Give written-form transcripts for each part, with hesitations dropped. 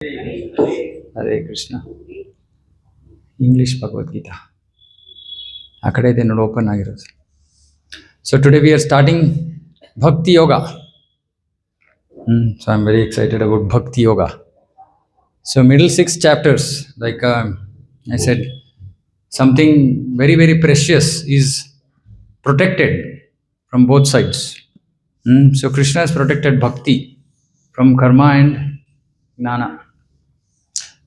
Hare Krishna. English Bhagavad Gita. Akade they not open agirodu. So today we are starting Bhakti Yoga. So I'm very excited about Bhakti Yoga. So middle 6 chapters, like I said, something very, very precious is protected from both sides. So Krishna has protected Bhakti from karma and gnana.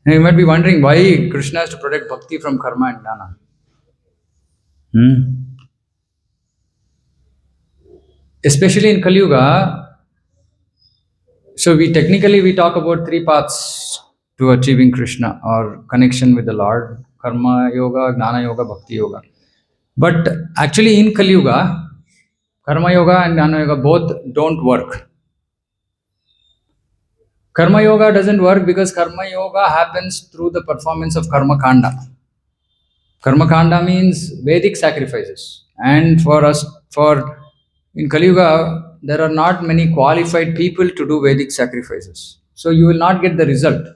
Now you might be wondering why Krishna has to protect Bhakti from karma and gnana. Especially in Kali Yuga, so we talk about 3 paths to achieving Krishna or connection with the Lord: Karma Yoga, Gnana Yoga, Bhakti Yoga. But actually in Kali Yuga, Karma Yoga and Gnana Yoga both don't work. Karma Yoga doesn't work because Karma Yoga happens through the performance of Karma Kanda. Karma Kanda means Vedic sacrifices. And in Kali Yuga, there are not many qualified people to do Vedic sacrifices. So you will not get the result.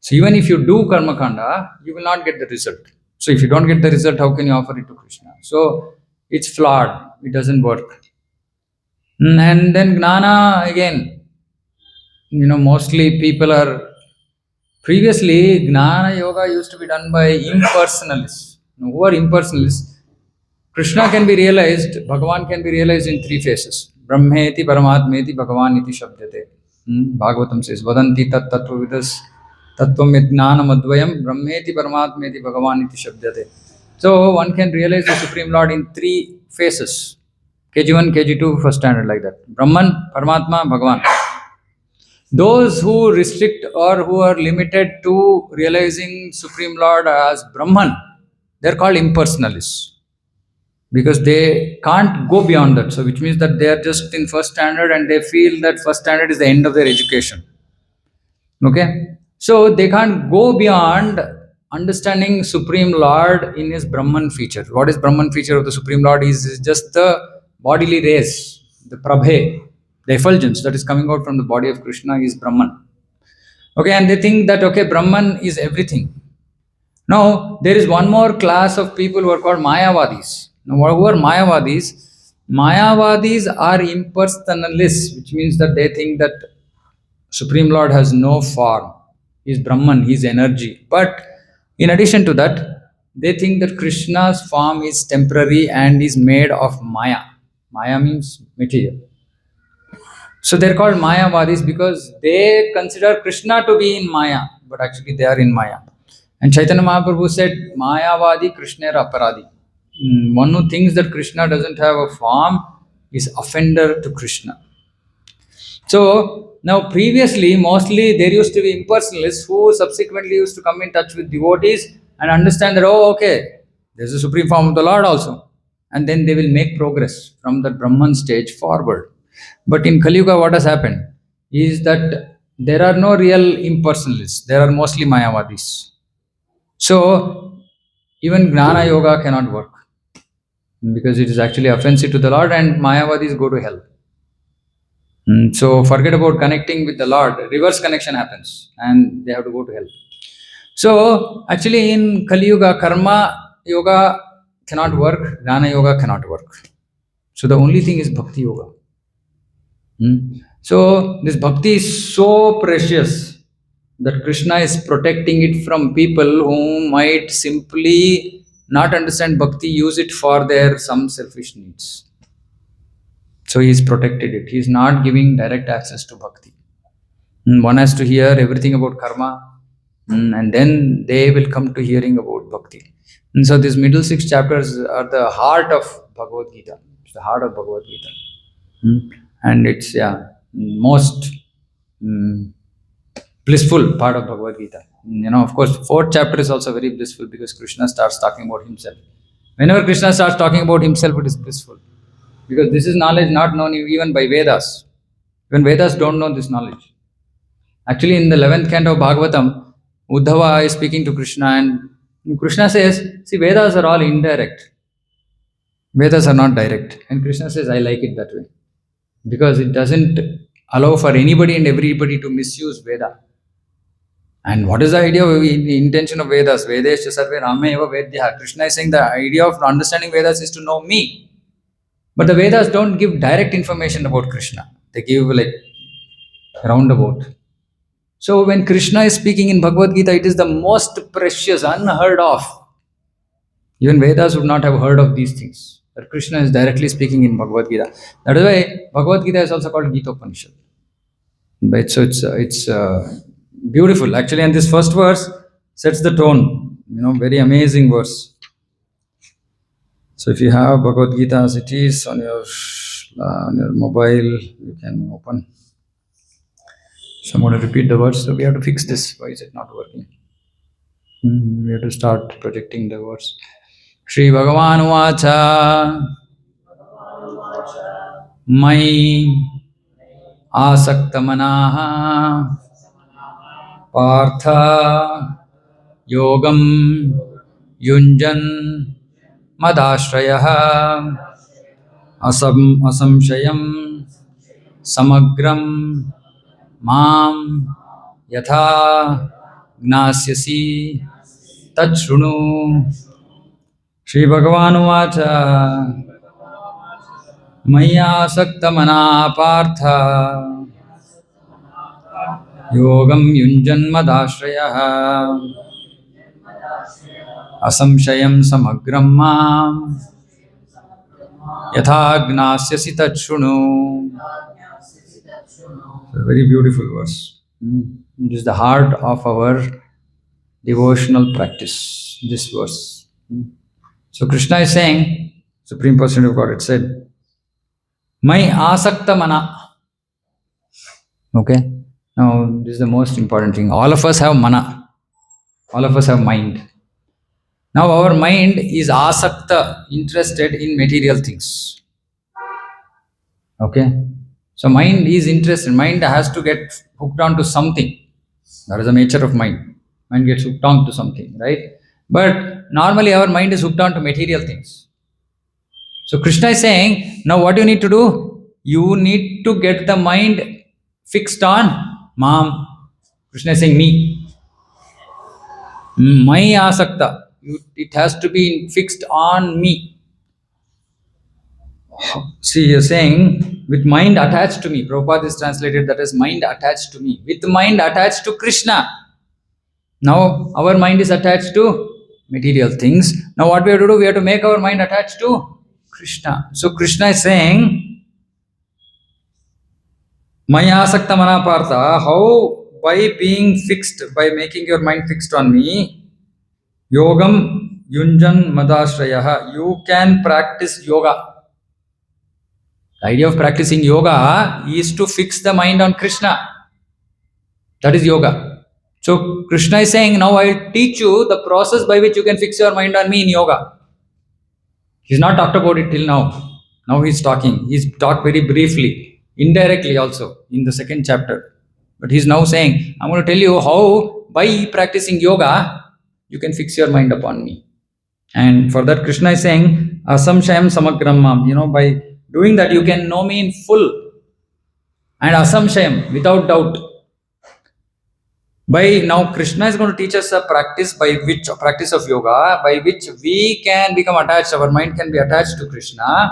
So even if you do Karma Kanda, you will not get the result. So if you don't get the result, how can you offer it to Krishna? So it's flawed. It doesn't work. And then Gnana, again, mostly people are. Previously, Gnana Yoga used to be done by impersonalists. Who are impersonalists? Krishna can be realized, Bhagavan can be realized in 3 phases. Brahmeti, Paramatmeti, Bhagavan iti shabdate. Bhagavatam says, Vadanti tat tattvavidas tattvam yajnanam advayam Brahmeti, Paramatmeti, Bhagavan iti shabdate. So one can realize the Supreme Lord in 3 phases. KG1, KG2, first standard, like that. Brahman, Paramatma, Bhagavan. Those who restrict or who are limited to realizing Supreme Lord as Brahman, they're called impersonalists. Because they can't go beyond that. So which means that they are just in first standard and they feel that first standard is the end of their education. Okay? So they can't go beyond understanding Supreme Lord in his Brahman feature. What is Brahman feature of the Supreme Lord is just the bodily rays, the prabhe, the effulgence that is coming out from the body of Krishna is Brahman. Okay, and they think that, okay, Brahman is everything. Now, there is one more class of people who are called Mayavadis. Now, who are Mayavadis? Mayavadis are impersonalists, which means that they think that Supreme Lord has no form. He is Brahman, he is energy. But in addition to that, they think that Krishna's form is temporary and is made of Maya. Maya means material. So they're called Mayavadis because they consider Krishna to be in Maya, but actually they are in Maya. And Chaitanya Mahaprabhu said, Mayavadi Krishna Aparadi. One who thinks that Krishna doesn't have a form is offender to Krishna. So now previously, mostly there used to be impersonalists who subsequently used to come in touch with devotees and understand that, oh, okay, there's a supreme form of the Lord also. And then they will make progress from the Brahman stage forward. But in Kali Yuga, what has happened is that there are no real impersonalists. There are mostly Mayavadis. So even Gnana Yoga cannot work because it is actually offensive to the Lord and Mayavadis go to hell. So forget about connecting with the Lord. Reverse connection happens and they have to go to hell. So actually in Kali Yuga, Karma Yoga cannot work, Gnana Yoga cannot work. So the only thing is Bhakti Yoga. So this Bhakti is so precious that Krishna is protecting it from people who might simply not understand Bhakti, use it for their some selfish needs. So he has protected it. He is not giving direct access to Bhakti. One has to hear everything about karma, and then they will come to hearing about Bhakti. And so these middle 6 chapters are the heart of Bhagavad Gita. It's the heart of Bhagavad Gita. And it's most blissful part of Bhagavad Gita. Of course, 4th chapter is also very blissful because Krishna starts talking about himself. Whenever Krishna starts talking about himself, it is blissful. Because this is knowledge not known even by Vedas. Even Vedas don't know this knowledge. Actually, in the 11th canto of Bhagavatam, Uddhava is speaking to Krishna and Krishna says, see, Vedas are all indirect. Vedas are not direct. And Krishna says, I like it that way. Because it doesn't allow for anybody and everybody to misuse Veda. And what is the idea of the intention of Vedas? Vedescha sarve Rama eva vedya. Krishna is saying the idea of understanding Vedas is to know me. But the Vedas don't give direct information about Krishna. They give like roundabout. So when Krishna is speaking in Bhagavad Gita, it is the most precious, unheard of. Even Vedas would not have heard of these things. That Krishna is directly speaking in Bhagavad Gita. That is why Bhagavad Gita is also called Gita Upanishad. But so it's beautiful actually, and this first verse sets the tone. Very amazing verse. So if you have Bhagavad Gita as it is on your mobile, you can open. So I'm going to repeat the words. So we have to fix this. Why is it not working? We have to start projecting the words. Shri Bhagavan Vacha Mai Asakta Manaha Partha Yogam Yunjan Madashrayah Asamshayam Samagram Mam Yatha Gnasyasi Tachrunu. Shri Bhagavan Vacha Maya Sakta Mana Partha Yogam Yunjan Madashrayah Asamshayam Samagram Mam Yatha Gnasyasi Tachrunu. A very beautiful verse. It is the heart of our devotional practice, this verse. So Krishna is saying, Supreme Personality of Godhead said, Mai asakta mana. Okay? Now, this is the most important thing. All of us have mana. All of us have mind. Now, our mind is asakta, interested in material things. Okay? So, mind is interested. Mind has to get hooked on to something. That is the nature of mind. Mind gets hooked on to something, right? But normally, our mind is hooked on to material things. So Krishna is saying, now what you need to do? You need to get the mind fixed on Mam. Krishna is saying me. Mai asakta. It has to be fixed on me. See, you're saying, with mind attached to me. Prabhupada is translated that as mind attached to me. With mind attached to Krishna. Now our mind is attached to material things. Now what we have to do? We have to make our mind attached to Krishna. So Krishna is saying, Maya Sakta Mana Partha, how by being fixed, by making your mind fixed on me, Yogam Yunjan Madashrayaha, you can practice yoga. The idea of practicing yoga is to fix the mind on Krishna. That is yoga. So Krishna is saying, now I will teach you the process by which you can fix your mind on me in yoga. He's not talked about it till now. Now he's talking. He's talked very briefly, indirectly also in the second chapter. But he's now saying, I'm going to tell you how by practicing yoga, you can fix your mind upon me. And for that, Krishna is saying, Asamshayam Samagrammam. By doing that, you can know me in full. And Asamshayam, without doubt. By now, Krishna is going to teach us a practice practice of yoga, by which we can become attached, our mind can be attached to Krishna.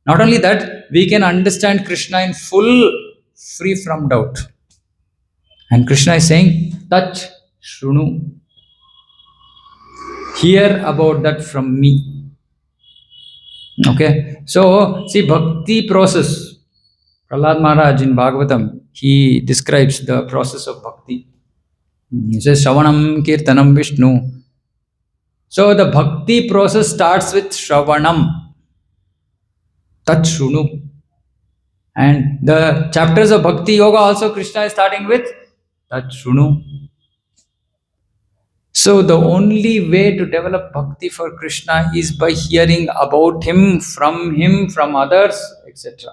Not only that, we can understand Krishna in full, free from doubt. And Krishna is saying, touch, shrunu. Hear about that from me. Okay. So, see, bhakti process. Prahlad Maharaj in Bhagavatam, he describes the process of bhakti. He says, Shravanam Kirtanam Vishnu. So, the bhakti process starts with Shravanam. Tat Shrunu. And the chapters of Bhakti Yoga also Krishna is starting with Tat Shrunu. So the only way to develop bhakti for Krishna is by hearing about him, from others, etc.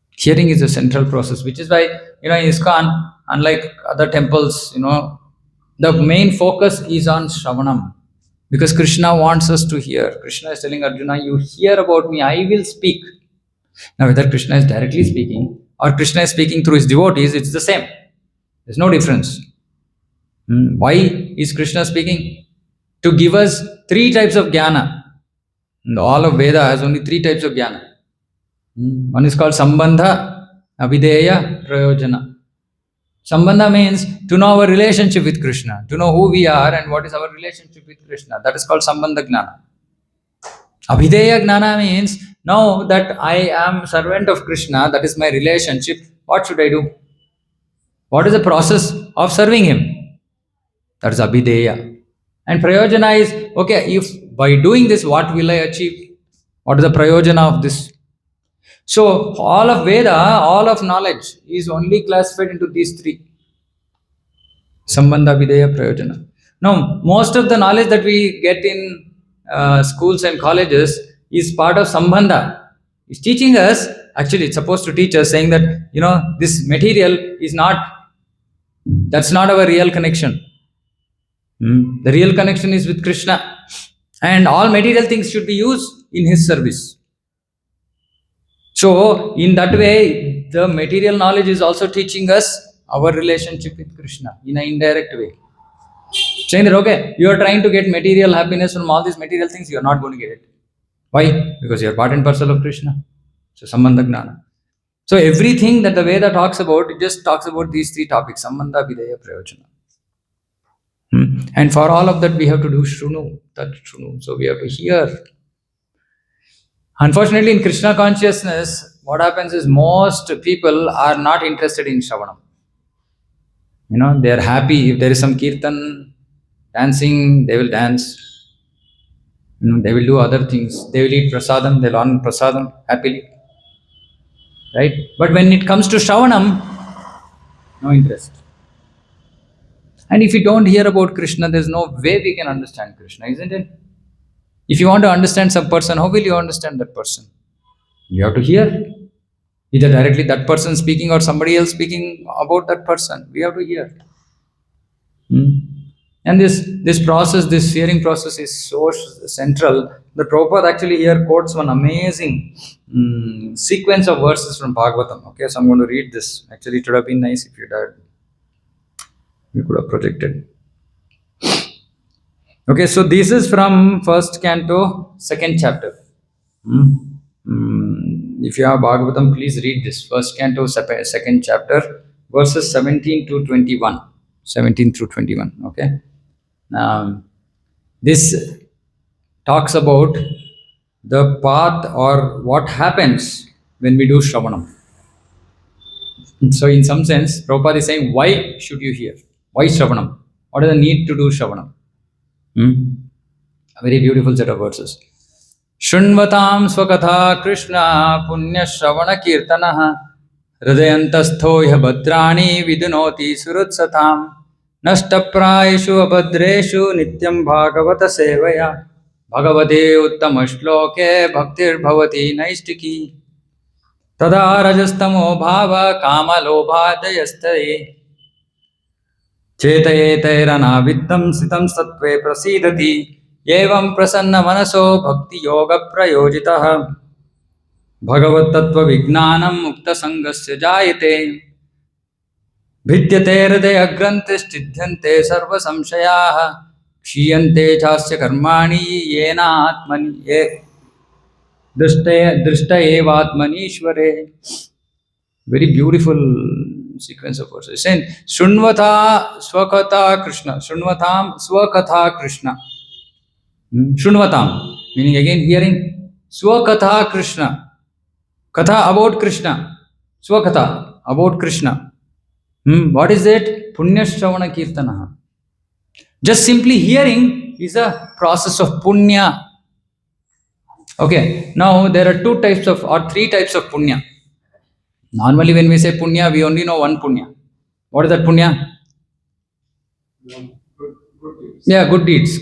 Hearing is a central process, which is why, in ISKCON, unlike other temples, the main focus is on Shravanam. Because Krishna wants us to hear. Krishna is telling Arjuna, you hear about me, I will speak. Now, whether Krishna is directly speaking or Krishna is speaking through his devotees, it's the same. There's no difference. Why is Krishna speaking? To give us three types of jnana. And all of Veda has only three types of jnana. One is called Sambandha, Abhideya, Prayojana. Sambandha means to know our relationship with Krishna, to know who we are and what is our relationship with Krishna. That is called Sambandha Jnana. Abhideya Jnana means now that I am servant of Krishna, that is my relationship, what should I do? What is the process of serving him? That is Abhideya. And Prayojana is, okay, if by doing this, what will I achieve? What is the Prayojana of this? So, all of Veda, all of knowledge is only classified into these three. Sambandha, Videya, Prayojana. Now, most of the knowledge that we get in schools and colleges is part of Sambandha. It's teaching us, actually, it's supposed to teach us, saying that, this material is not, that's not our real connection. The real connection is with Krishna. And all material things should be used in his service. So, in that way, the material knowledge is also teaching us our relationship with Krishna in an indirect way. Saying that, okay, you are trying to get material happiness from all these material things, you are not going to get it. Why? Because you are part and parcel of Krishna. So, Sambandha Gnana. So, everything that the Veda talks about, it just talks about these three topics, Sambandha, Videya, Prayojana. And for all of that, we have to do Shrunu, that Shrunu. So, we have to hear. Unfortunately, in Krishna consciousness, what happens is most people are not interested in Shravanam. They are happy if there is some kirtan, dancing, they will dance. They will do other things. They will eat prasadam, they'll earn prasadam happily. Right? But when it comes to Shravanam, no interest. And if you don't hear about Krishna, there's no way we can understand Krishna, isn't it? If you want to understand some person, how will you understand that person? You have to hear. Either directly that person speaking or somebody else speaking about that person. We have to hear. And this process, this hearing process is so central. The Prabhupada actually here quotes one amazing sequence of verses from Bhagavatam. Okay, so I'm going to read this. Actually, it would have been nice if you had. We could have projected. Okay, so this is from first canto, second chapter. If you have Bhagavatam, please read this. First canto, second chapter, verses 17 to 21. 17 through 21. Okay. This talks about the path or what happens when we do Shravanam. So, in some sense, Prabhupada is saying, why should you hear? Why Shravanam? What is the need to do Shravanam? A very beautiful set of verses. Shunvatam swakatha Krishna punya Shravana kirtanaha hridayantastho yah bhadrani vidunoti surutsatam nashtaprayeshu abhadreshu nityam bhagavata sevaya bhagavate uttama shloke bhaktir bhavati naistiki tada rajastamo bhava kama lobhadayastaye चेतयेतैरनाविद्धं सितं सत्त्वे प्रसीदति एवं प्रसन्न मनसो भक्ति योग प्रयोजितः भगवत्तत्व विज्ञानं मुक्त संगस्य जायते भिद्यते हृदय ग्रन्थिश्चिद्यन्ते सर्व संशयाः क्षीयन्ते चास्य कर्माणि येन आत्मनि ये दृष्ट एवात्मनीश्वरे. Very beautiful sequence of verses. Saying Shunvata Swakatha Krishna. Shunvatam Swakatha Krishna. Shunvatam, meaning again hearing. Swakatha Krishna. Katha about Krishna. Swakatha about Krishna. What is it? Punya Shravana Kirtanaha. Just simply hearing is a process of punya. Okay, now there are two types of or three types of punya. Normally, when we say punya, we only know one punya. What is that punya? Yeah, good deeds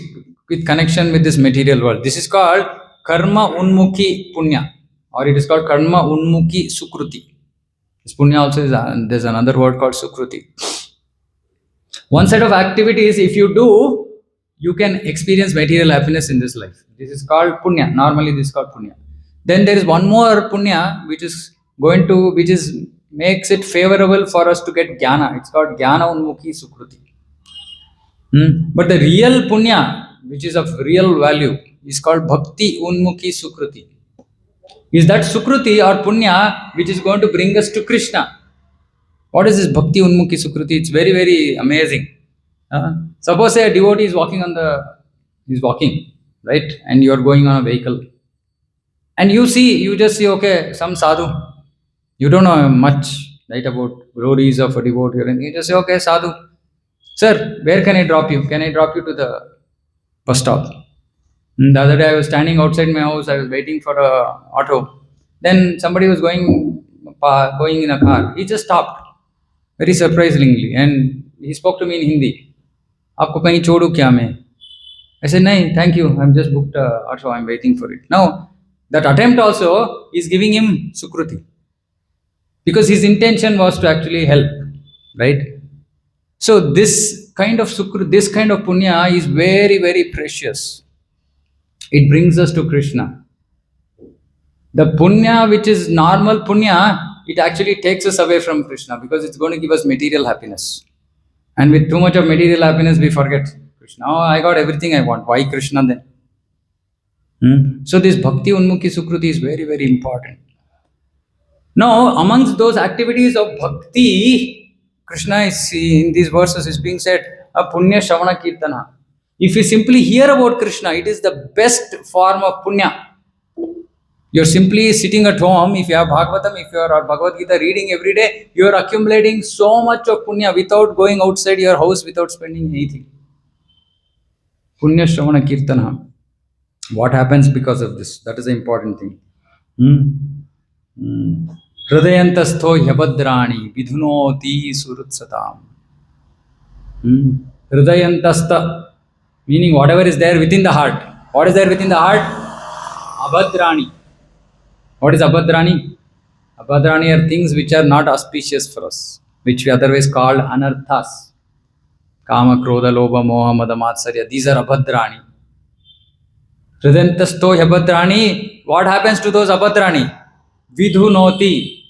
with connection with this material world. This is called karma unmukhi punya, or it is called karma unmukhi sukruti. This punya also is there's another word called sukruti. One set of activities, if you do, you can experience material happiness in this life. This is called punya. Normally, this is called punya. Then there is one more punya which is makes it favorable for us to get jnana. It's called jnana unmukhi sukruti. But the real punya, which is of real value, is called bhakti unmukhi sukruti. Is that sukruti or punya which is going to bring us to Krishna? What is this bhakti unmukhi sukruti? It's very, very amazing. Suppose a devotee is walking, right? And you are going on a vehicle. And you just see, okay, some sadhu. You don't know much, right, about glories of a devotee. And you just say, okay, sadhu. Sir, where can I drop you? Can I drop you to the bus stop? The other day I was standing outside my house. I was waiting for a auto. Then somebody was going in a car. He just stopped very surprisingly, and he spoke to me in Hindi. आपको कहीं छोड़ू क्या मैं? I said, no, thank you. I'm just booked a auto. I'm waiting for it. Now, that attempt also is giving him sukruti because his intention was to actually help, right? So this kind of this kind of punya is very, very precious. It brings us to Krishna. The punya, which is normal punya, it actually takes us away from Krishna because it's going to give us material happiness. And with too much of material happiness, we forget Krishna. Oh, I got everything I want. Why Krishna then? So this bhakti unmukhi sukruti is very, very important. Now, amongst those activities of bhakti, Krishna is in these verses is being said, a punya shravana kirtana. If you simply hear about Krishna, it is the best form of punya. You're simply sitting at home. If you have Bhagavatam, if you are Bhagavad Gita reading every day, you are accumulating so much of punya without going outside your house, without spending anything. Punya shravana kirtana. What happens because of this? That is the important thing. Hridayantastho yabhadrani vidhunoti surutsatam. Hridayantastha, meaning whatever is there within the heart. What is there within the heart? Abhadrani. What is abhadrani? Abhadrani are things which are not auspicious for us, which we otherwise call anarthas. Kama, krodha, lobha, moha, mada, matsarya. These are abhadrani. Hridantasto abhadrani. What happens to those abhadrani? Vidhunoti.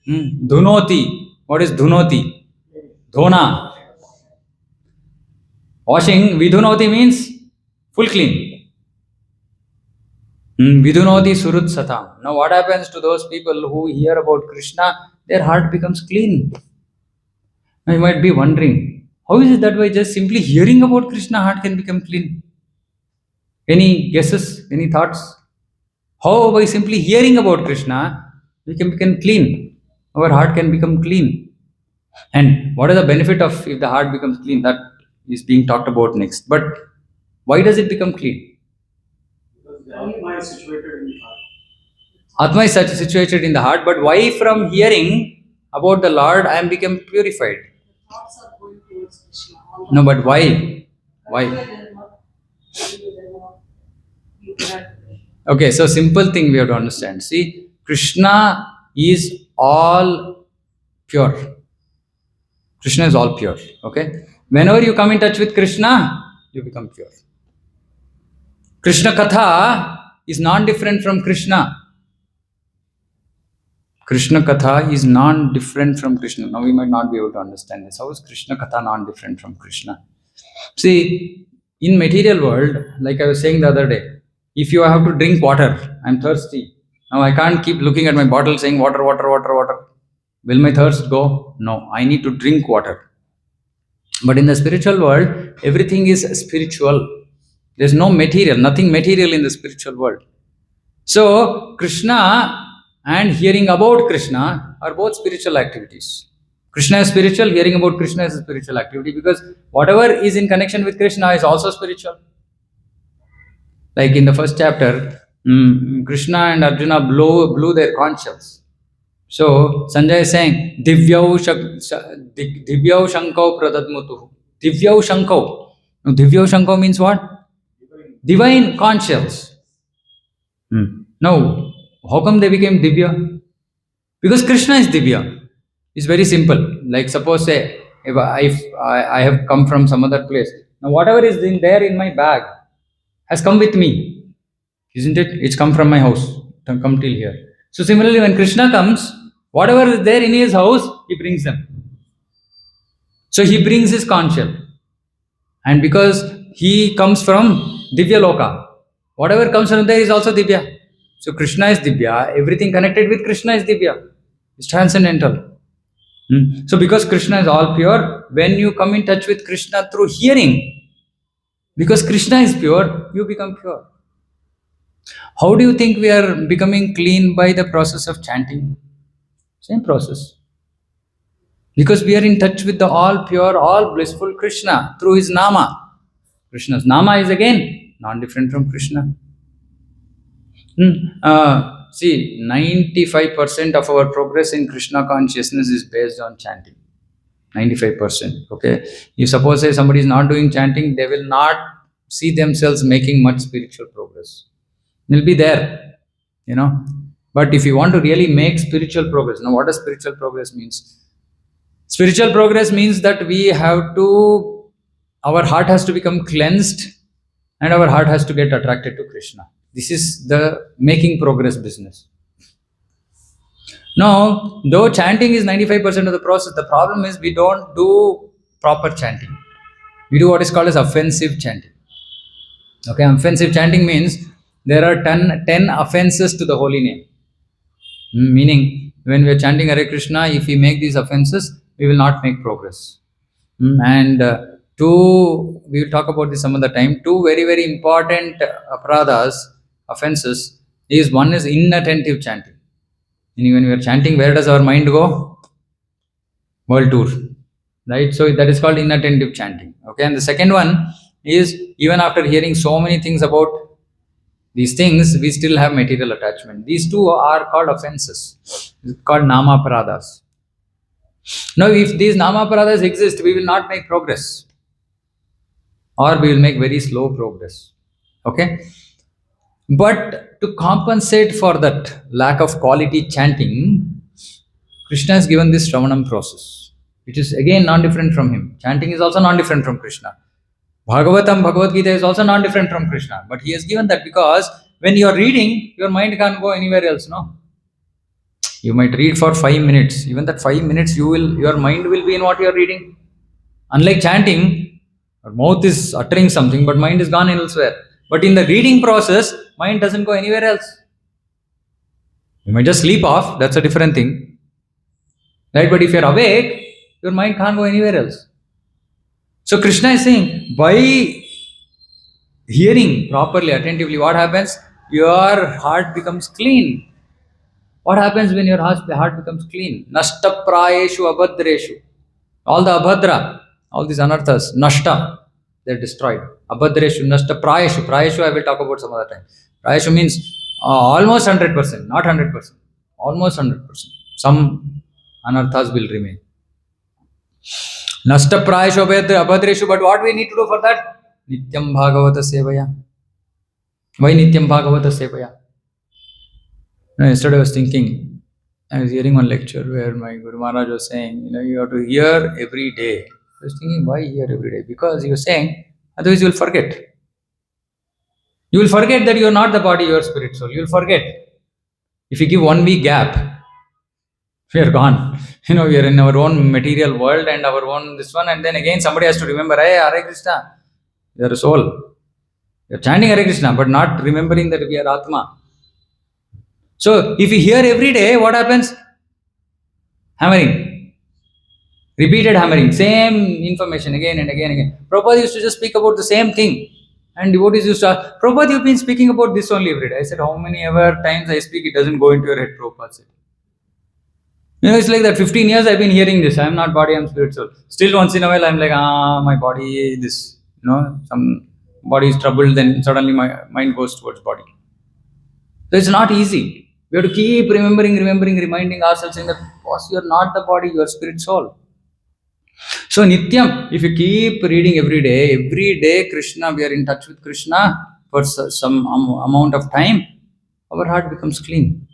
Dhunoti. What is dhunoti? Dhona. Washing. Vidhunoti means full clean. Vidhunoti surut satam. Now what happens to those people who hear about Krishna? Their heart becomes clean. Now you might be wondering, how is it that by just simply hearing about Krishna, heart can become clean? Any guesses? Any thoughts? How by simply hearing about Krishna, we can become clean? Our heart can become clean. And what is the benefit of if the heart becomes clean? That is being talked about next. But why does it become clean? Atma is situated in the heart. Atma is situated in the heart, but why from hearing about the Lord I am become purified? Thoughts are going towards Krishna. No, but why? Why? Okay, so simple thing we have to understand. See, Krishna is all pure. Krishna is all pure. Okay? Whenever you come in touch with Krishna, you become pure. Krishna Katha is non-different from Krishna. Krishna Katha is non-different from Krishna. Now we might not be able to understand this. How is Krishna Katha non-different from Krishna? See, in material world, like I was saying the other day, if you have to drink water, I'm thirsty. Now I can't keep looking at my bottle saying water, water, water, water. Will my thirst go? No, I need to drink water. But in the spiritual world, everything is spiritual. There's no material, nothing material in the spiritual world. So, Krishna and hearing about Krishna are both spiritual activities. Krishna is spiritual, hearing about Krishna is a spiritual activity because whatever is in connection with Krishna is also spiritual. Like in the first chapter, Krishna and Arjuna blew their conch shells. So, Sanjay is saying, Divyau Shankau Pradadmutuhu. Divyau Shankau. Now, Divyau Shankau means what? Divine conch shells. Now, how come they became Divya? Because Krishna is Divya. It's very simple. Like suppose say, if I have come from some other place. Now whatever is there in my bag has come with me. Isn't it? It's come from my house. Come till here. So similarly, when Krishna comes, Whatever is there in his house, he brings them. So he brings his conscience. And because he comes from Divya Loka, whatever comes from there is also Divya. So Krishna is Divya, everything connected with Krishna is Divya. It's transcendental. So because Krishna is all pure, when you come in touch with Krishna through hearing, because Krishna is pure, you become pure. How do you think we are becoming clean by the process of chanting? Same process. Because we are in touch with the all pure, all blissful Krishna through his Nama. Krishna's Nama is again non-different from Krishna. See, 95% of our progress in Krishna consciousness is based on chanting. 95%. Okay. You suppose say somebody is not doing chanting, they will not see themselves making much spiritual progress. They'll be there, you know. But if you want to really make spiritual progress, now what does spiritual progress means? Spiritual progress means that we have to, our heart has to become cleansed and our heart has to get attracted to Krishna. This is the making progress business. Now, though chanting is 95% of the process, the problem is we don't do proper chanting. We do what is called as offensive chanting. Okay, offensive chanting means there are 10 offenses to the holy name. Meaning, when we are chanting Hare Krishna, if we make these offenses, we will not make progress. And two, we will talk about this some other time. Two very, very important aparadhas, offenses, is one is inattentive chanting. Meaning, when we are chanting, where does our mind go? World tour, right? So that is called inattentive chanting. Okay, and the second one is even after hearing so many things about these things, we still have material attachment. These two are called offenses. It's called nama paradas. Now, if these nama paradas exist, we will not make progress, or we will make very slow progress. Okay, but to compensate for that lack of quality chanting, Krishna has given this Shravanam process, which is again non-different from him. Chanting is also non-different from Krishna. Bhagavatam, Bhagavad Gita is also non-different from Krishna. But he has given that because when you are reading, your mind can't go anywhere else, no? You might read for 5 minutes. Even that 5 minutes, your mind will be in what you are reading. Unlike chanting, our mouth is uttering something, but mind is gone elsewhere. But in the reading process, mind doesn't go anywhere else. You might just sleep off, that's a different thing. Right? But if you're awake, your mind can't go anywhere else. So Krishna is saying, by hearing properly, attentively, what happens? Your heart becomes clean. What happens when your heart becomes clean? Nashta prayeshu abhadreshu. All the abhadra, all these anarthas, nashta, they're destroyed. Abhadreshu, nashta prayeshu. Prayeshu I will talk about some other time. Prayeshu means almost 100%, not 100%, almost 100%. Some anarthas will remain. Nashta prayeshu abhadreshu, but what we need to do for that? Nityam Bhagavata Sevaya. Why Nityam Bhagavata Sevaya? Yesterday I was thinking, I was hearing one lecture where my Guru Maharaj was saying, you have to hear every day. I was thinking, why hear every day? Because he was saying, otherwise you will forget. You will forget that you are not the body, you are spirit soul. You will forget. If you give 1 week gap, we are gone. We are in our own material world and our own this one, and then again somebody has to remember, hey, Hare Krishna, you are a soul. You are chanting Hare Krishna, but not remembering that we are Atma. So, if you hear every day, what happens? Hammering. Repeated hammering. Same information again and again and again. Prabhupada used to just speak about the same thing. And devotees used to ask, Prabhupada, you've been speaking about this only every day. I said, how many ever times I speak, it doesn't go into your head, Prabhupada said. It's like that 15 years I've been hearing this. I'm not body, I'm spiritual. Still once in a while I'm like, my body, this, some body is troubled, then suddenly my mind goes towards body. So it's not easy. We have to keep reminding ourselves saying that, boss, you are not the body, you are spirit soul. So Nityam, if you keep reading every day Krishna, we are in touch with Krishna for some amount of time, our heart becomes clean.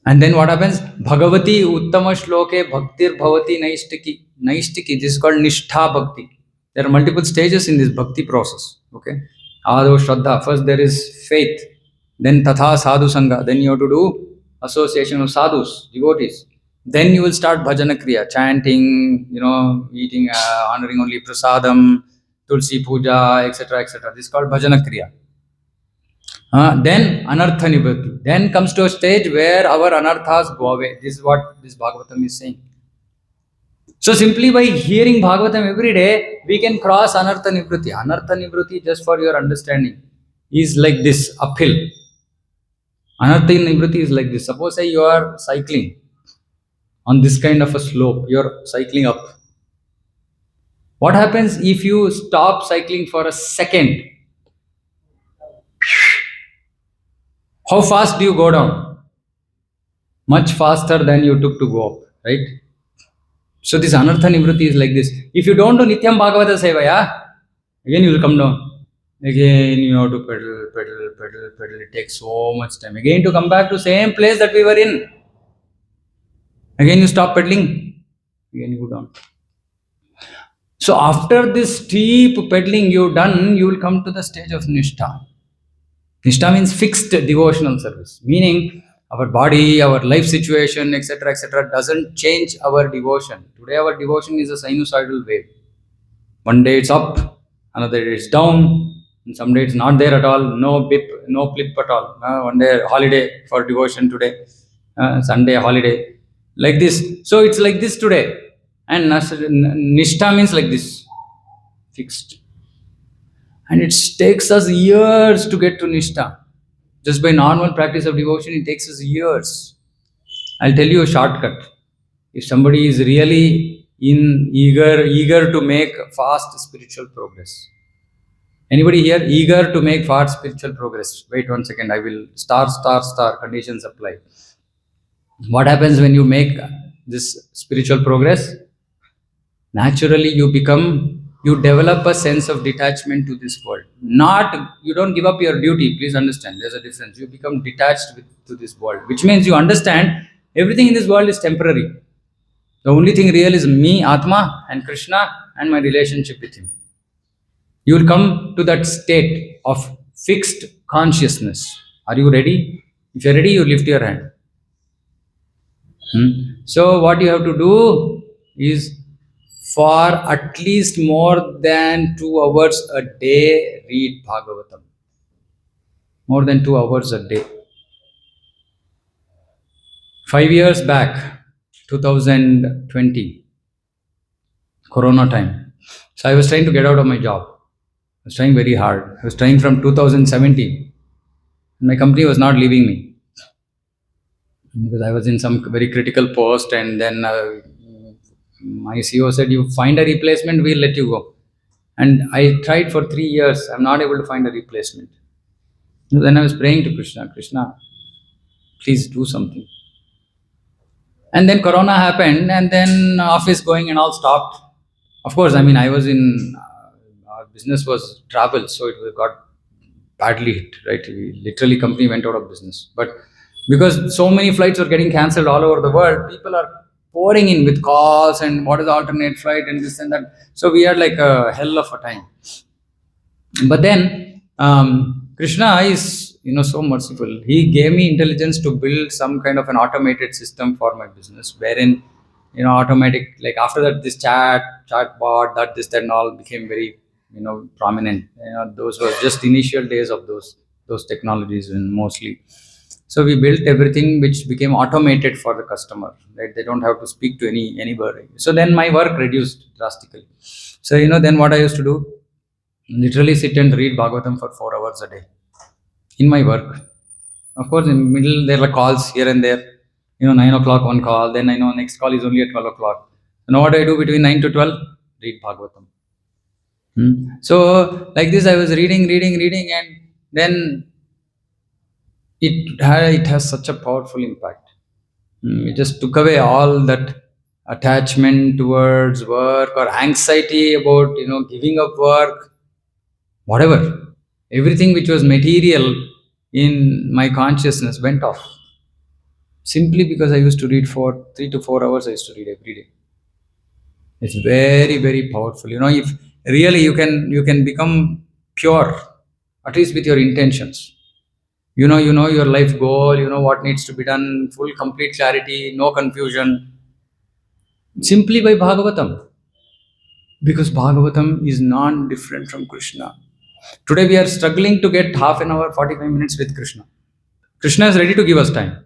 And then what happens? Bhagavati Uttama Shloke Bhaktir Bhavati Naistiki. Naistiki, this is called Nishtha Bhakti. There are multiple stages in this bhakti process. Okay. Ado Shraddha. First there is faith. Then Tatha Sadhu Sangha. Then you have to do association of sadhus, devotees. Then you will start bhajana kriya, chanting, eating, honoring only prasadam, tulsi puja, etc., etc. This is called bhajana kriya. Then anartha nivritti. Then comes to a stage where our anarthas go away. This is what this Bhagavatam is saying. So simply by hearing Bhagavatam every day, we can cross anartha nivritti. Anartha nivritti, just for your understanding, is like this uphill. Anartha nivritti is like this. Suppose say you are cycling on this kind of a slope, you are cycling up. What happens if you stop cycling for a second? How fast do you go down? Much faster than you took to go up, right? So this anartha nivritti is like this. If you don't do nityam bhagavata sevaya, again you will come down. Again you have to pedal, pedal, pedal, pedal. It takes so much time. Again to come back to same place that we were in. Again you stop pedaling. Again you go down. So after this steep pedaling you've done, you will come to the stage of nishtha. Nishtha means fixed devotional service, meaning our body, our life situation, etc., doesn't change our devotion. Today our devotion is a sinusoidal wave. One day it's up, another day it's down, and some day it's not there at all, no blip, no flip at all. One day holiday for devotion today, Sunday holiday, like this. So it's like this today. And nishtha means like this, fixed. And it takes us years to get to nishtha. Just by normal practice of devotion, it takes us years. I'll tell you a shortcut. If somebody is really eager to make fast spiritual progress. Anybody here eager to make fast spiritual progress? Wait 1 second. I will star conditions apply. What happens when you make this spiritual progress? Naturally you develop a sense of detachment to this world. You don't give up your duty. Please understand, there's a difference. You become detached to this world, which means you understand everything in this world is temporary. The only thing real is me, Atma, and Krishna, and my relationship with him. You will come to that state of fixed consciousness. Are you ready? If you're ready, you lift your hand. So what you have to do is, for at least more than 2 hours a day, read Bhagavatam. More than 2 hours a day. 5 years back, 2020, Corona time. So I was trying to get out of my job. I was trying very hard. I was trying from 2017. My company was not leaving me because I was in some very critical post, and then my CEO said, "You find a replacement, we'll let you go." And I tried for 3 years. I'm not able to find a replacement. Then I was praying to Krishna, Krishna, please do something. And then Corona happened, and then office going and all stopped. Of course, I mean, I was in, our business was travel, so it got badly hit, right? Literally, company went out of business. But because so many flights were getting cancelled all over the world, people are pouring in with calls and what is the alternate flight and this and that. So we had like a hell of a time. But then Krishna is so merciful. He gave me intelligence to build some kind of an automated system for my business, wherein automatic, like after that, this chat bot, that and all became very prominent. Those were just initial days of those technologies, and mostly. So we built everything which became automated for the customer, right? They don't have to speak to anybody. So then my work reduced drastically. So then what I used to do, literally sit and read Bhagavatam for 4 hours a day in my work. Of course, in middle there are calls here and there. 9 o'clock one call, then next call is only at 12 o'clock. What do I do between 9 to 12? Read Bhagavatam. So like this, I was reading, and then it has such a powerful impact. It just took away all that attachment towards work or anxiety about giving up work, whatever. Everything which was material in my consciousness went off. Simply because I used to read for 3 to 4 hours, I used to read every day. It's very, very powerful. If really you can become pure, at least with your intentions. You know your life goal, you know what needs to be done, full complete clarity, no confusion, simply by Bhagavatam. Because Bhagavatam is non-different from Krishna. Today we are struggling to get half an hour, 45 minutes with Krishna. Krishna is ready to give us time.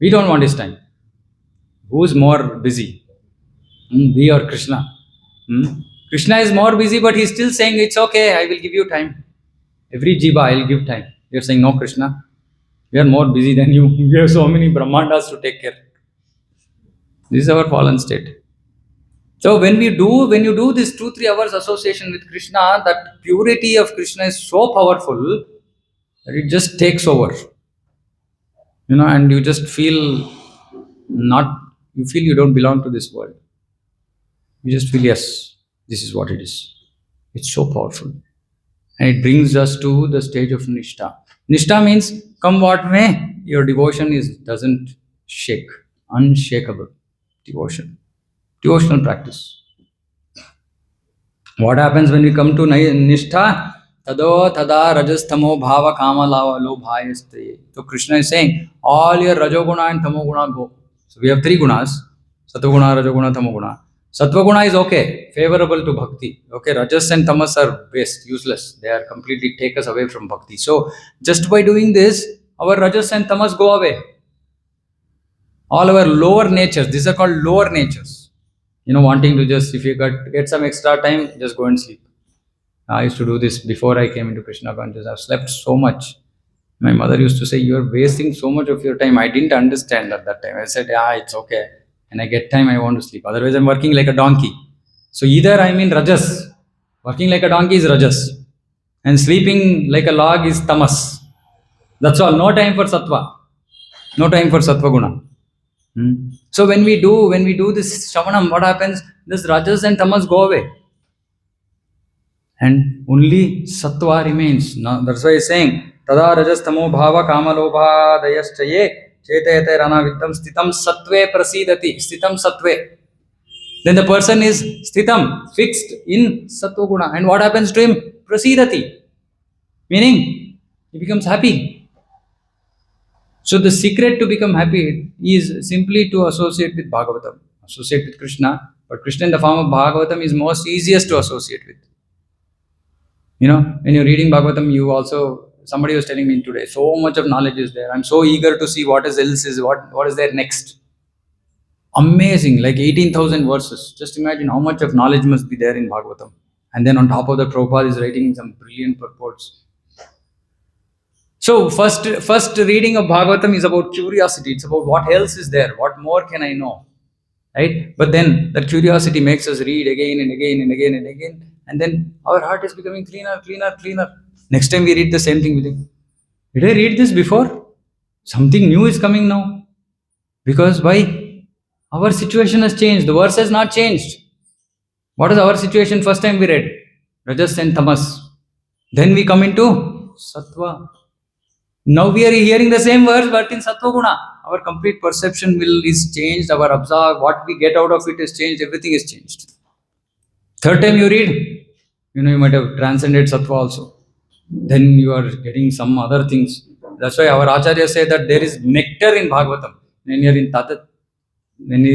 We don't want his time. Who's more busy? We or Krishna? Krishna is more busy, but he's still saying, it's okay, I will give you time. Every jiva, I'll give time. You're saying, no, Krishna, we are more busy than you. We have so many Brahmandas to take care. This is our fallen state. So when you do this 2-3 hours association with Krishna, that purity of Krishna is so powerful that it just takes over. And you just feel you feel you don't belong to this world. You just feel, yes, this is what it is. It's so powerful. And it brings us to the stage of Nishtha. Nishtha means, come what may, your devotion doesn't shake. Unshakable devotion. Devotional practice. What happens when we come to Nishtha? Tado tada rajastamo bhava kama lobhayaste. So Krishna is saying, all your rajoguna and tamoguna go. So we have 3 gunas: satoguna, rajoguna, tamoguna. Satvaguna is okay, favorable to bhakti. Okay, rajas and tamas are waste, useless. They are completely take us away from bhakti. So just by doing this, our rajas and tamas go away. All our lower natures, these are called lower natures. Wanting to just, if you get some extra time, just go and sleep. I used to do this before I came into Krishna consciousness. I've slept so much. My mother used to say, you're wasting so much of your time. I didn't understand at that time. I said, yeah, it's okay. And I get time, I want to sleep. Otherwise, I'm working like a donkey. So either I'm in Rajas. Working like a donkey is Rajas. And sleeping like a log is Tamas. That's all. No time for Sattva. No time for Sattva Guna. So when we do this Shravanam, what happens? This Rajas and Tamas go away. And only Sattva remains. Now, that's why he's saying, Tada rajas tamo bhava kama lobha dayaschaye chetayate rana viddam stitam sattve prasidati. Stitam sattve. Then the person is stitam, fixed in sattva guna. And what happens to him? Prasidati. Meaning, he becomes happy. So the secret to become happy is simply to associate with Bhagavatam. Associate with Krishna. But Krishna in the form of Bhagavatam is most easiest to associate with. When you're reading Bhagavatam, somebody was telling me today, so much of knowledge is there. I'm so eager to see what is there next. Amazing, like 18,000 verses. Just imagine how much of knowledge must be there in Bhagavatam. And then on top of that, Prabhupada is writing some brilliant purports. So first reading of Bhagavatam is about curiosity. It's about what else is there, what more can I know, right? But then that curiosity makes us read again and again and again and again. And then our heart is becoming cleaner. Next time we read the same thing, we think, did I read this before? Something new is coming now. Because why? Our situation has changed. The verse has not changed. What is our situation first time we read? Rajas and Tamas. Then we come into Sattva. Now we are hearing the same verse but in Sattva Guna. Our complete perception is changed. Our observe, what we get out of it is changed. Everything is changed. Third time you read, you might have transcended Sattva also. Then you are getting some other things. That's why our Acharya say that there is nectar in Bhagavatam. When you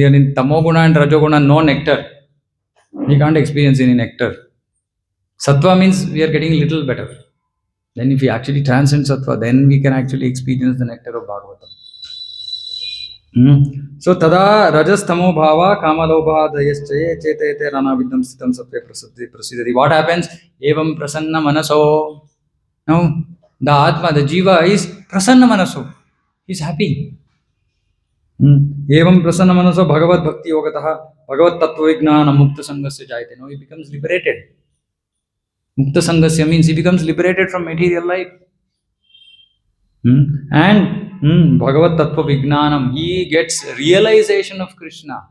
are in Tamoguna and Rajoguna, no nectar. We can't experience any nectar. Sattva means we are getting little better. Then if we actually transcend Sattva, then we can actually experience the nectar of Bhagavatam. So tada rajas tamo bhava kama lobha dayaschaye chetayate rana viddam stitam sattve prasidati. What happens? Evam prasanna manaso. Now the Atma, the Jiva is prasanna manaso. He is happy. Evam prasanna manaso bhagavad bhakti yogataha bhagavad tattva vijnana mukta sangasya jayate. Now he becomes liberated. Mukta sangasya means he becomes liberated from material life. And Bhagavad Tattva Vijnanam, he gets realization of Krishna.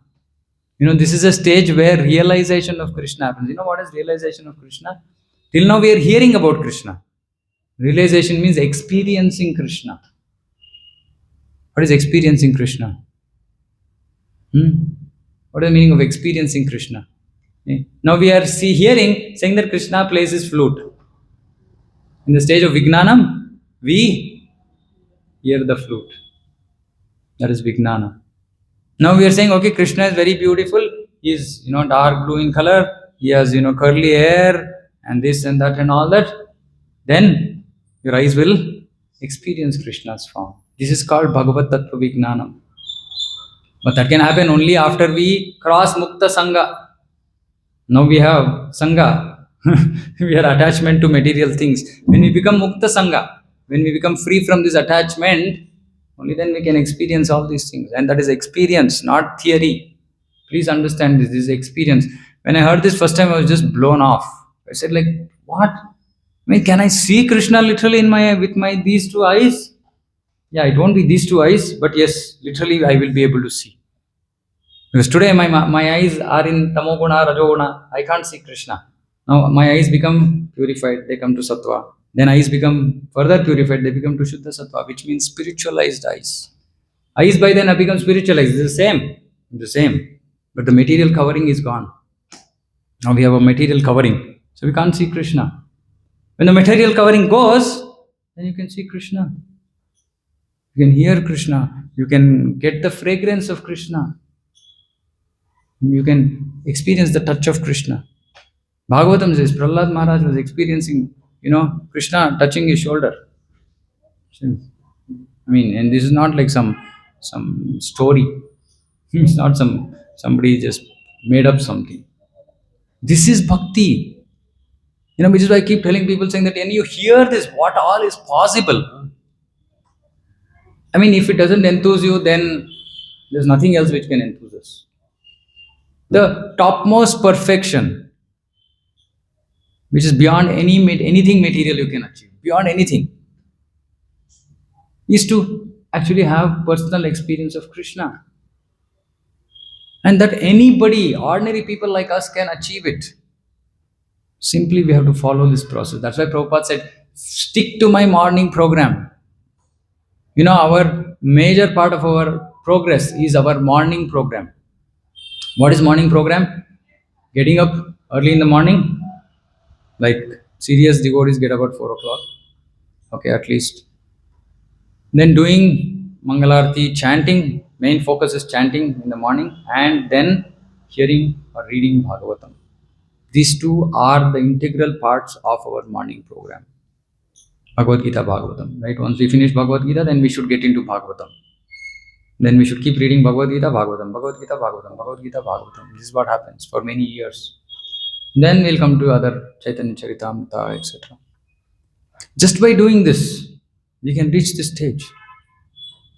This is a stage where realization of Krishna happens. What is realization of Krishna? Till now we are hearing about Krishna. Realization means experiencing Krishna. What is experiencing Krishna? What is the meaning of experiencing Krishna? Now we are hearing, saying that Krishna plays his flute. In the stage of Vijnanam, we hear the flute. That is Vijnana. Now we are saying, okay, Krishna is very beautiful. He is, dark blue in color. He has, curly hair and this and that and all that. Then your eyes will experience Krishna's form. This is called Bhagavad Tattva Vijnanam. But that can happen only after we cross Mukta Sangha. Now we have Sangha. We are attachment to material things. When we become Mukta Sangha, when we become free from this attachment, only then we can experience all these things. And that is experience, not theory. Please understand this. This is experience. When I heard this first time, I was just blown off. I said, like, what? I mean, can I see Krishna literally with my these two eyes? Yeah, it won't be these two eyes, but yes, literally I will be able to see. Because today my eyes are in Tamoguna, Rajoguna. I can't see Krishna. Now my eyes become purified, they come to Sattva. Then eyes become further purified, they become to Shuddha Sattva, which means spiritualized eyes. Eyes by then have become spiritualized. It's the same. But the material covering is gone. Now we have a material covering. So we can't see Krishna. When the material covering goes, then you can see Krishna. You can hear Krishna. You can get the fragrance of Krishna. You can experience the touch of Krishna. Bhagavatam says Prahlad Maharaj was experiencing, Krishna touching his shoulder. I mean, and this is not like some story. It's not somebody just made up something. This is bhakti. Which is why I keep telling people saying that when you hear this, what all is possible. I mean, if it doesn't enthuse you, then there's nothing else which can enthuse us. The topmost perfection, which is beyond anything material you can achieve, beyond anything, is to actually have personal experience of Krishna. And that anybody, ordinary people like us, can achieve it. Simply we have to follow this process. That's why Prabhupada said, stick to my morning program. Our major part of our progress is our morning program. What is morning program? Getting up early in the morning, like serious devotees get up at 4 o'clock, okay, at least. Then doing Mangalarti, chanting, main focus is chanting in the morning, and then hearing or reading Bhagavatam. These two are the integral parts of our morning program. Bhagavad Gita, Bhagavatam, right? Once we finish Bhagavad Gita, then we should get into Bhagavatam. Then we should keep reading Bhagavad Gita, Bhagavatam, Bhagavad Gita, Bhagavatam, Bhagavad Gita, Bhagavatam. This is what happens for many years. Then we'll come to other Chaitanya Charitamrita, etc. Just by doing this, we can reach this stage.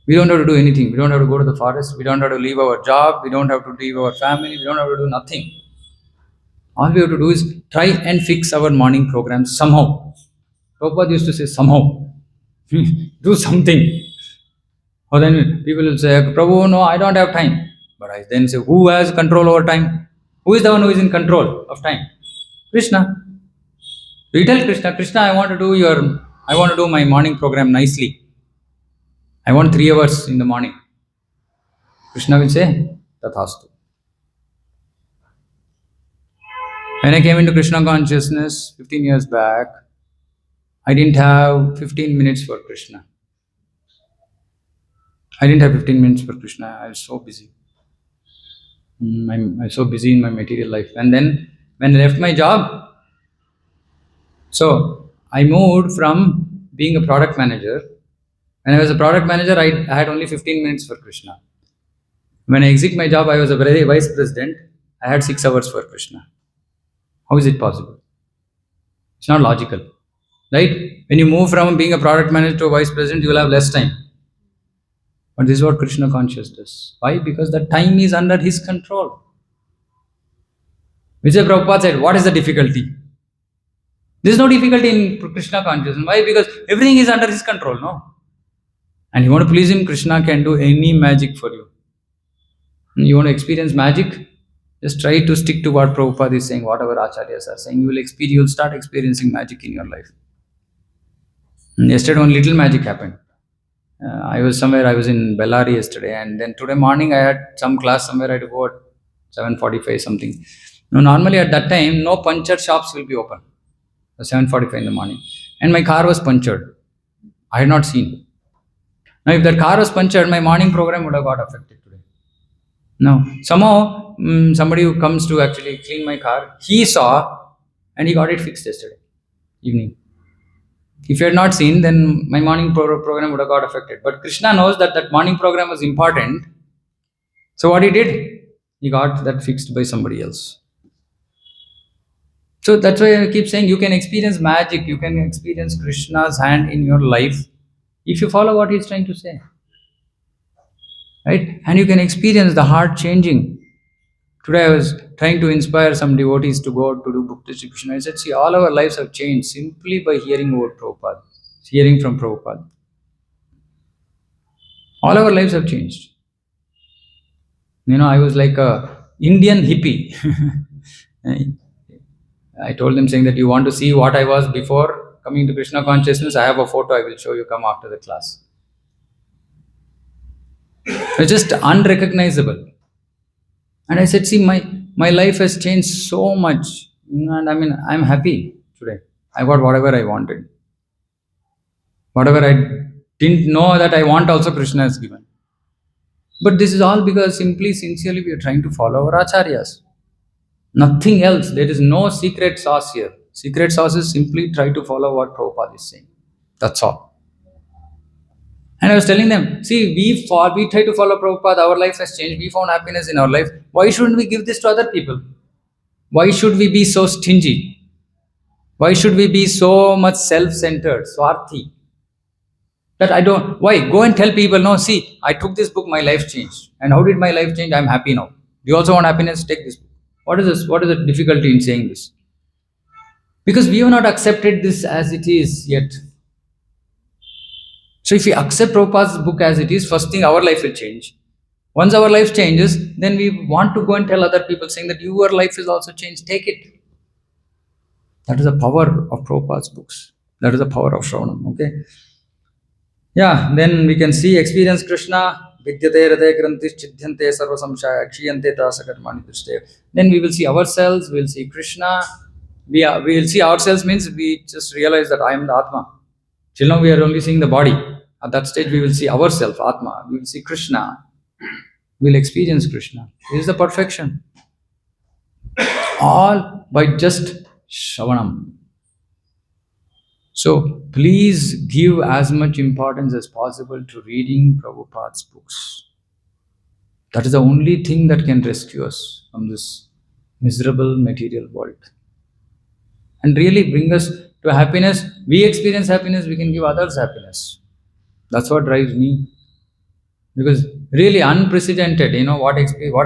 We don't have to do anything. We don't have to go to the forest. We don't have to leave our job. We don't have to leave our family. We don't have to do nothing. All we have to do is try and fix our morning program somehow. Prabhupada used to say, somehow. Do something. Or then people will say, Prabhu, no, I don't have time. But I then say, who has control over time? Who is the one who is in control of time? Krishna. We tell Krishna, Krishna, I want to do my morning program nicely. I want 3 hours in the morning. Krishna will say, Tathastu. When I came into Krishna consciousness 15 years back, I didn't have 15 minutes for Krishna. I was so busy. I was so busy in my material life. And then when I left my job, so I moved from being a product manager. When I was a product manager, I had only 15 minutes for Krishna. When I exit my job, I was a vice president. I had 6 hours for Krishna. How is it possible? It's not logical, right? When you move from being a product manager to a vice president, you will have less time. But this is what Krishna conscious does. Why? Because the time is under his control. Vijay Prabhupada said, what is the difficulty? There is no difficulty in Krishna consciousness. Why? Because everything is under his control, no? And you want to please him, Krishna can do any magic for you. You want to experience magic? Just try to stick to what Prabhupada is saying, whatever Acharyas are saying. You'll start experiencing magic in your life. Yesterday, one little magic happened. I was in Bellary yesterday, and then today morning I had some class somewhere. I had to go at 7:45 something. Now, normally at that time, no puncture shops will be open. 7:45 in the morning. And my car was punctured. I had not seen. Now, if that car was punctured, my morning program would have got affected today. No. Somehow, somebody who comes to actually clean my car, he saw and he got it fixed yesterday evening. If he had not seen, then my morning program would have got affected. But Krishna knows that that morning program was important. So what he did? He got that fixed by somebody else. So that's why I keep saying you can experience magic, you can experience Krishna's hand in your life if you follow what he's trying to say. Right? And you can experience the heart changing. Today I was trying to inspire some devotees to go out to do book distribution. I said, see, all our lives have changed simply by hearing about Prabhupada, hearing from Prabhupada. All our lives have changed. I was like a Indian hippie. I told them saying that you want to see what I was before coming to Krishna consciousness, I have a photo I will show you, come after the class. It's just unrecognizable. And I said, see, my life has changed so much. And I mean, I'm happy today. I got whatever I wanted. Whatever I didn't know that I want, also Krishna has given. But this is all because simply, sincerely, we are trying to follow our acharyas. Nothing else. There is no secret sauce here. Secret sauce is simply try to follow what Prabhupada is saying. That's all. And I was telling them, see, we try to follow Prabhupada, our life has changed, we found happiness in our life. Why shouldn't we give this to other people? Why should we be so stingy? Why should we be so much self-centered, swarthi? That I don't, why? Go and tell people, no, see, I took this book, my life changed. And how did my life change? I'm happy now. Do you also want happiness? Take this book. What is this? What is the difficulty in saying this? Because we have not accepted this as it is yet. So if we accept Prabhupada's book as it is, first thing, our life will change. Once our life changes, then we want to go and tell other people saying that your life is also changed. Take it. That is the power of Prabhupada's books. That is the power of Shravanam. Okay. Yeah, then we can see, experience Krishna. Vidyate hridaya granthis chidhyante sarva samshaya kshiyante tasa karmani drishte. Then we will see ourselves, we will see Krishna. We will see ourselves means we just realize that I am the Atma. Till now we are only seeing the body. At that stage we will see ourselves, Atma. We will see Krishna. We will experience Krishna. This is the perfection. All by just Shravanam. So please give as much importance as possible to reading Prabhupada's books. That is the only thing that can rescue us from this miserable material world. And really bring us to happiness. We experience happiness, we can give others happiness. That's what drives me. Because really unprecedented, what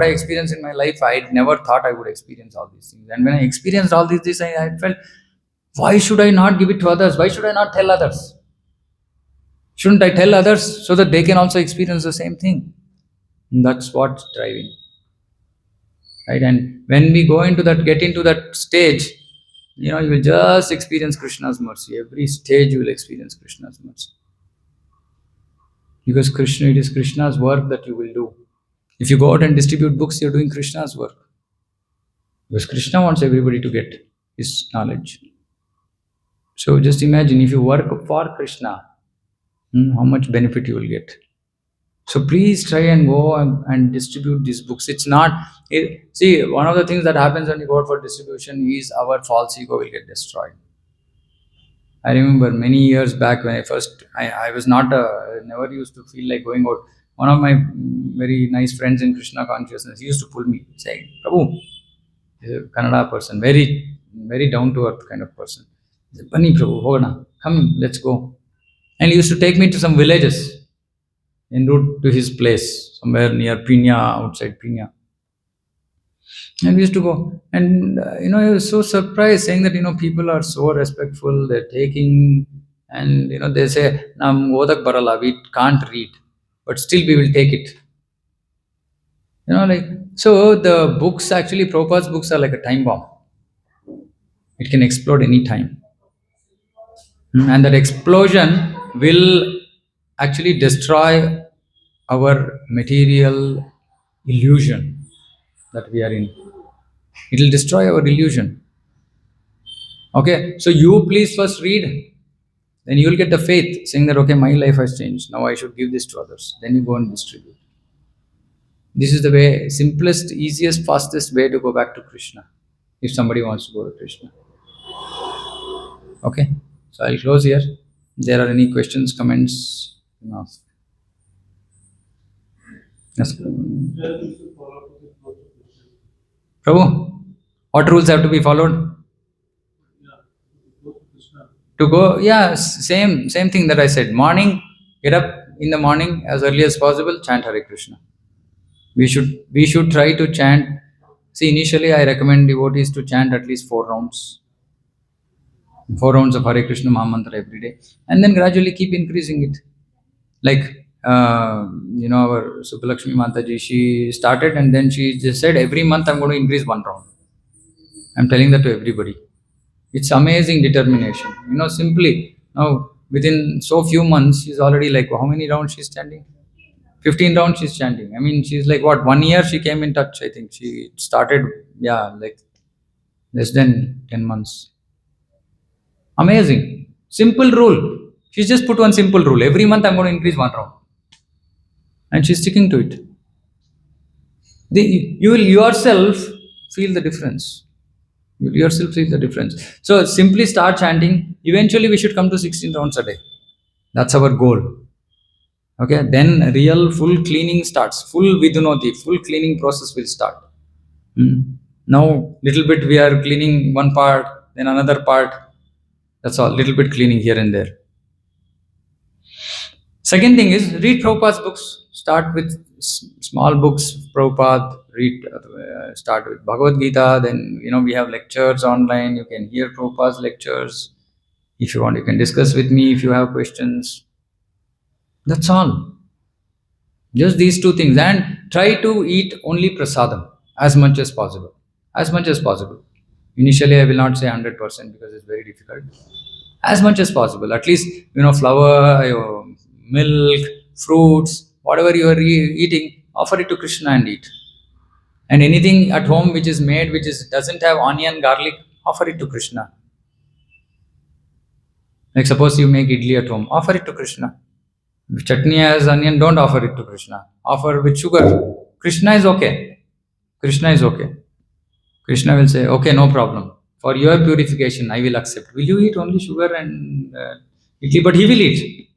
I experienced in my life, I never thought I would experience all these things. And when I experienced all these things, I felt, why should I not give it to others? Why should I not tell others? Shouldn't I tell others so that they can also experience the same thing? And that's what's driving. Right? And when we get into that stage, you will just experience Krishna's mercy. Every stage you will experience Krishna's mercy. Because it is Krishna's work that you will do. If you go out and distribute books, you're doing Krishna's work. Because Krishna wants everybody to get his knowledge. So just imagine if you work for Krishna, how much benefit you will get. So please try and go and distribute these books. It's not, see, one of the things that happens when you go out for distribution is our false ego will get destroyed. I remember many years back when I was not, never used to feel like going out. One of my very nice friends in Krishna consciousness, he used to pull me, saying, Prabhu, he's a Kannada person, very, very down to earth kind of person. He said, Pani Prabhu, Hogana, come, let's go. And he used to take me to some villages en route to his place, somewhere near Pinya, outside Pinya. And we used to go. And, I was so surprised saying that, people are so respectful, they're taking, and, they say, Nam Odak Barala, we can't read, but still we will take it. So the books, actually, Prabhupada's books are like a time bomb. It can explode any time. And that explosion will actually destroy our material illusion that we are in. It will destroy our illusion. Okay, so you please first read, Then you will get the faith, saying that, okay, my life has changed. Now I should give this to others. Then you go and distribute. This is the way, simplest, easiest, fastest way to go back to Krishna. If somebody wants to go to Krishna. Okay. So I'll close here. If there are any questions, comments, you can ask. Yes. Prabhu, what rules have to be followed? To go, yeah, same thing that I said. Morning, get up in the morning as early as possible, chant Hare Krishna. We should try to chant. See, initially I recommend devotees to chant at least 4 rounds. 4 rounds of Hare Krishna Mahamantra every day. And then gradually keep increasing it. Like our Subbalakshmi Mataji, she started and then she just said, every month I'm going to increase 1 round. I'm telling that to everybody. It's amazing determination. Simply now within so few months, she's already like, how many rounds she's chanting? 15 rounds she's chanting. I mean, she's like, what, 1 year she came in touch, I think. She started, like less than 10 months. Amazing. Simple rule. She's just put one simple rule. Every month I'm going to increase 1 round. And she's sticking to it. You will yourself feel the difference. You will yourself feel the difference. So simply start chanting. Eventually we should come to 16 rounds a day. That's our goal. Okay, then real full cleaning starts. Full vidunoti, full cleaning process will start. Now, little bit we are cleaning one part, then another part. That's all. Little bit cleaning here and there. Second thing is read Prabhupada's books. Start with small books. Prabhupada. Read. Start with Bhagavad Gita. Then we have lectures online. You can hear Prabhupada's lectures. If you want, you can discuss with me if you have questions. That's all. Just these 2 things. And try to eat only prasadam as much as possible. As much as possible. Initially, I will not say 100% because it's very difficult. As much as possible. At least, flour, milk, fruits, whatever you are eating, offer it to Krishna and eat. And anything at home which is made, doesn't have onion, garlic, offer it to Krishna. Like suppose you make idli at home, offer it to Krishna. If chutney has onion, don't offer it to Krishna. Offer with sugar. Krishna is okay. Krishna is okay. Krishna will say, okay, no problem. For your purification, I will accept. Will you eat only sugar and idli? But he will eat.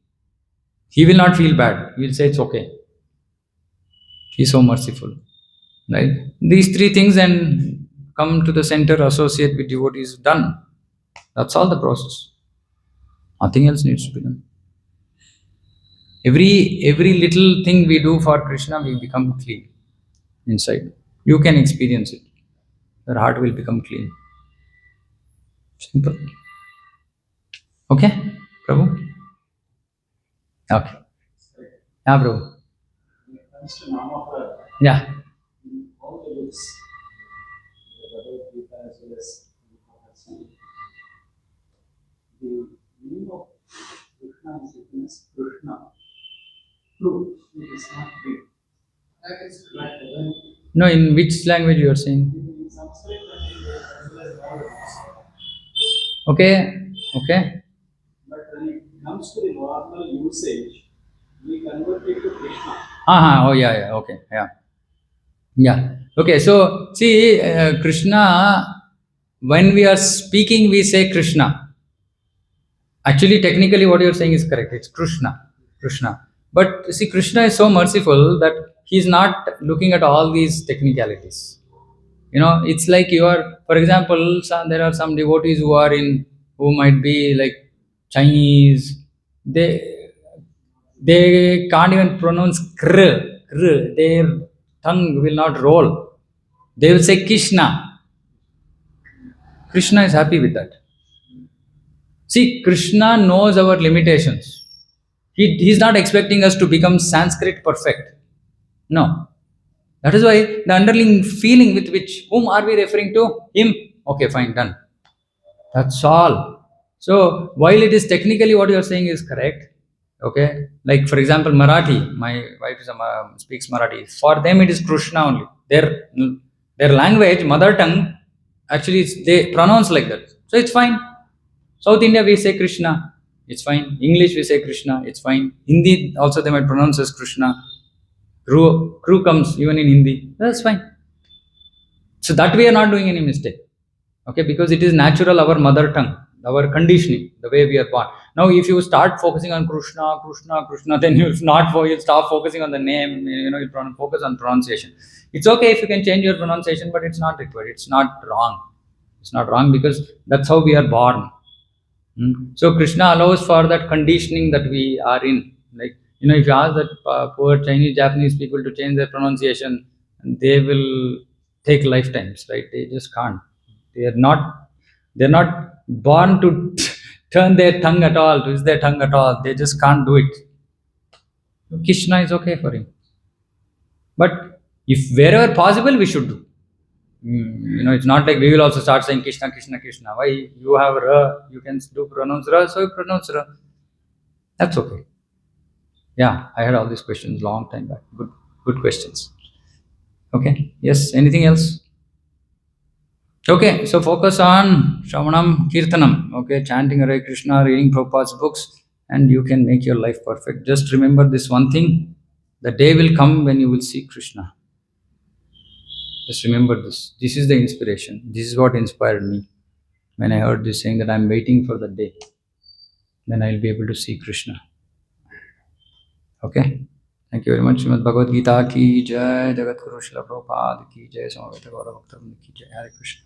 He will not feel bad. He will say, it's okay. He's so merciful. Right? These 3 things and come to the center, associate with devotees, done. That's all the process. Nothing else needs to be done. Every little thing we do for Krishna, we become clean inside. You can experience it. Your heart will become clean. Simple. Okay, Prabhu? Okay. Yeah, Prabhu. Yeah. All the books, the Bhagavad Gita as well as the meaning of Krishna is written as Krishna. True, it is not big. That is correct. No, in which language you are saying? In Sanskrit, as well as all the books. Okay. But when it comes to the normal usage, we convert it to Krishna. Oh, yeah. Okay, yeah. Okay, so see, Krishna, when we are speaking, we say Krishna. Actually, technically, what you are saying is correct. It's Krishna. But see, Krishna is so merciful that he's not looking at all these technicalities. It's like for example, there are some devotees who might be like Chinese. They can't even pronounce kr. Their tongue will not roll. They will say Krishna. Krishna is happy with that. See, Krishna knows our limitations. He's not expecting us to become Sanskrit perfect. No. That is why the underlying feeling with whom are we referring to? Him. Okay, fine, done. That's all. So, while it is technically what you are saying is correct, okay, like for example, Marathi, my wife speaks Marathi. For them, it is Krishna only. Their language, mother tongue, actually they pronounce like that. So, it's fine. South India, we say Krishna. it's fine. English we say Krishna, it's fine. Hindi also they might pronounce as Krishna. Crew comes even in Hindi, that's fine. So that we are not doing any mistake. Okay, because it is natural, our mother tongue, our conditioning, the way we are born. Now, if you start focusing on Krishna, Krishna, Krishna, then you'll you'll stop focusing on the name, you'll focus on pronunciation. It's okay if you can change your pronunciation, but it's not required. It's not wrong. It's not wrong because that's how we are born. So Krishna allows for that conditioning that we are in. Like, if you ask that poor Chinese, Japanese people to change their pronunciation, they will take lifetimes, right? They just can't. They are not. They're not born to turn their tongue at all, twist their tongue at all. They just can't do it. Krishna is okay for him. But if wherever possible, we should do. It's not like we will also start saying Krishna, Krishna, Krishna. Why? You have Ra, you can do pronounce Ra, so you pronounce Ra. That's okay. Yeah, I had all these questions long time back. Good questions. Okay. Yes. Anything else? Okay. So focus on Shravanam Kirtanam. Okay. Chanting Hare Krishna, reading Prabhupada's books, and you can make your life perfect. Just remember this one thing: the day will come when you will see Krishna. Just remember this. This is the inspiration. This is what inspired me when I heard this saying that I'm waiting for the day when I'll be able to see Krishna. Okay. Thank you very much. Srimad Bhagavad Gita ki jai, Jagat Guru Srila Prabhupada ki jai, Samaveta Gaura Bhakta Vrinda ki jai. Hare Krishna.